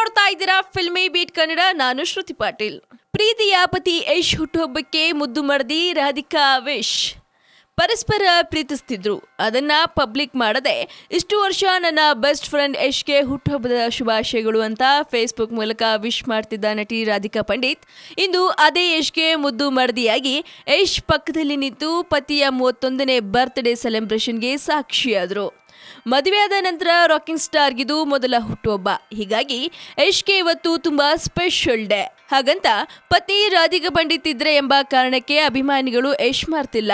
ನೋಡ್ತಾ ಇದ್ದೀರಾ filmy beet Kannada. ನಾನು ಶ್ರುತಿ ಪಾಟೀಲ್. ಪ್ರೀತಿಯ ಪತಿ ಯಶ್ ಹುಟ್ಟುಹಬ್ಬಕ್ಕೆ ಮುದ್ದು ಮಡದಿ ರಾಧಿಕಾ ವಿಶ್. ಪರಸ್ಪರ ಪ್ರೀತಿಸ್ತಿದ್ರು, ಅದನ್ನ ಪಬ್ಲಿಕ್ ಮಾಡದೆ ಇಷ್ಟು ವರ್ಷ ನನ್ನ ಬೆಸ್ಟ್ ಫ್ರೆಂಡ್ ಯಶ್ಗೆ ಹುಟ್ಟುಹಬ್ಬದ ಶುಭಾಶಯಗಳು ಅಂತ ಫೇಸ್ಬುಕ್ ಮೂಲಕ ವಿಶ್ ಮಾಡ್ತಿದ್ದ ನಟಿ ರಾಧಿಕಾ ಪಂಡಿತ್ ಇಂದು ಅದೇ ಯಶ್ಗೆ ಮುದ್ದು ಮಡದಿಯಾಗಿ ಯಶ್ ಪಕ್ಕದಲ್ಲಿ ನಿಂತು ಪತಿಯ 31ನೇ ಬರ್ತ್ಡೇ ಸೆಲೆಬ್ರೇಷನ್ಗೆ ಸಾಕ್ಷಿಯಾದರು. ಮದುವೆಯಾದ ನಂತರ ರಾಕಿಂಗ್ ಸ್ಟಾರ್ಗಿದು ಮೊದಲ ಹುಟ್ಟುಹಬ್ಬ. ಹೀಗಾಗಿ ಯಶ್ಗೆ ಇವತ್ತು ತುಂಬಾ ಸ್ಪೆಷಲ್ ಡೇ. ಹಾಗಂತ ಪತ್ನಿ ರಾಧಿಕಾ ಪಂಡಿತ್ ಇದ್ರೆ ಎಂಬ ಕಾರಣಕ್ಕೆ ಅಭಿಮಾನಿಗಳು ಯಶ್ ಮಾಡ್ತಿಲ್ಲ.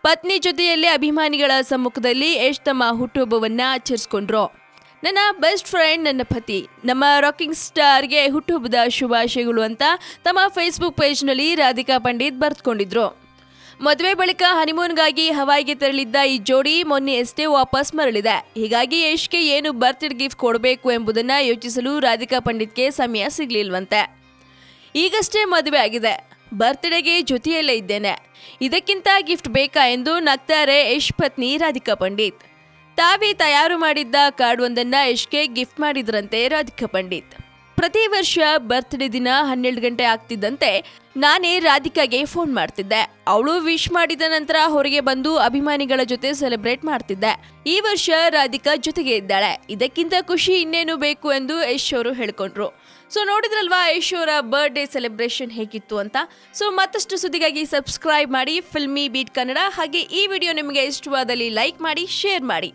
ಪತ್ನಿ ಜೊತೆಯಲ್ಲಿ ಅಭಿಮಾನಿಗಳ ಸಮ್ಮುಖದಲ್ಲಿ ಯಶ್ ತಮ್ಮ ಹುಟ್ಟುಹಬ್ಬವನ್ನ ಆಚರಿಸಿಕೊಂಡ್ರು. ನನ್ನ ಬೆಸ್ಟ್ ಫ್ರೆಂಡ್ ನನ್ನ ಪತಿ, ನಮ್ಮ ರಾಕಿಂಗ್ ಸ್ಟಾರ್ಗೆ ಹುಟ್ಟುಹಬ್ಬದ ಶುಭಾಶಯಗಳು ಅಂತ ತಮ್ಮ ಫೇಸ್ಬುಕ್ ಪೇಜ್ನಲ್ಲಿ ರಾಧಿಕಾ ಪಂಡಿತ್ ಬರೆದುಕೊಂಡಿದ್ರು. ಮದುವೆ ಬಳಿಕ ಹನಿಮೂನ್ಗಾಗಿ ಹವಾಯಿಗೆ ತೆರಳಿದ್ದ ಈ ಜೋಡಿ ಮೊನ್ನೆಯಷ್ಟೇ ವಾಪಸ್ ಮರಳಿದೆ. ಹೀಗಾಗಿ ಯಶ್ಗೆ ಏನು ಬರ್ತ್ಡೇ ಗಿಫ್ಟ್ ಕೊಡಬೇಕು ಎಂಬುದನ್ನ ಯೋಚಿಸಲು ರಾಧಿಕಾ ಪಂಡಿತ್ಗೆ ಸಮಯ ಸಿಗ್ಲಿಲ್ವಂತೆ. ಈಗಷ್ಟೇ ಮದುವೆ ಆಗಿದೆ, ಬರ್ತ್ಡೇಗೆ ಜೊತೆಯಲ್ಲೇ ಇದ್ದೇನೆ, ಇದಕ್ಕಿಂತ ಗಿಫ್ಟ್ ಬೇಕಾ ಎಂದು ನಗ್ತಾರೆ ಯಶ್ ಪತ್ನಿ ರಾಧಿಕಾ ಪಂಡಿತ್. ತಾವೇ ತಯಾರು ಮಾಡಿದ್ದ ಕಾರ್ಡ್ ಒಂದನ್ನ ಯಶ್ಗೆ ಗಿಫ್ಟ್ ಮಾಡಿದ್ರಂತೆ ರಾಧಿಕಾ ಪಂಡಿತ್. ಪ್ರತಿ ವರ್ಷ ಬರ್ತ್ಡೇ ದಿನ 12 ಗಂಟೆ ಆಗ್ತಿದ್ದಂತೆ ನಾನೇ ರಾಧಿಕಾಗೆ ಫೋನ್ ಮಾಡ್ತಿದ್ದೆ. ಅವಳು ವಿಶ್ ಮಾಡಿದ ನಂತರ ಹೊರಗೆ ಬಂದು ಅಭಿಮಾನಿಗಳ ಜೊತೆ ಸೆಲೆಬ್ರೇಟ್ ಮಾಡ್ತಿದ್ದೆ. ಈ ವರ್ಷ ರಾಧಿಕಾ ಜೊತೆಗೆ ಇದ್ದಾಳೆ, ಇದಕ್ಕಿಂತ ಖುಷಿ ಇನ್ನೇನು ಬೇಕು ಎಂದು ಯಶ್ ಅವರು ಹೇಳ್ಕೊಂಡ್ರು. ಸೊ ನೋಡಿದ್ರಲ್ವಾ ಯಶ್ ಅವರ ಬರ್ತ್ಡೇ ಸೆಲೆಬ್ರೇಷನ್ ಹೇಗಿತ್ತು ಅಂತ. ಸೊ ಮತ್ತಷ್ಟು ಸುದ್ದಿಗಾಗಿ ಸಬ್ಸ್ಕ್ರೈಬ್ ಮಾಡಿ ಫಿಲ್ಮಿ ಬೀಟ್ ಕನ್ನಡ. ಹಾಗೆ ಈ ವಿಡಿಯೋ ನಿಮಗೆ ಇಷ್ಟವಾದಲ್ಲಿ ಲೈಕ್ ಮಾಡಿ, ಶೇರ್ ಮಾಡಿ.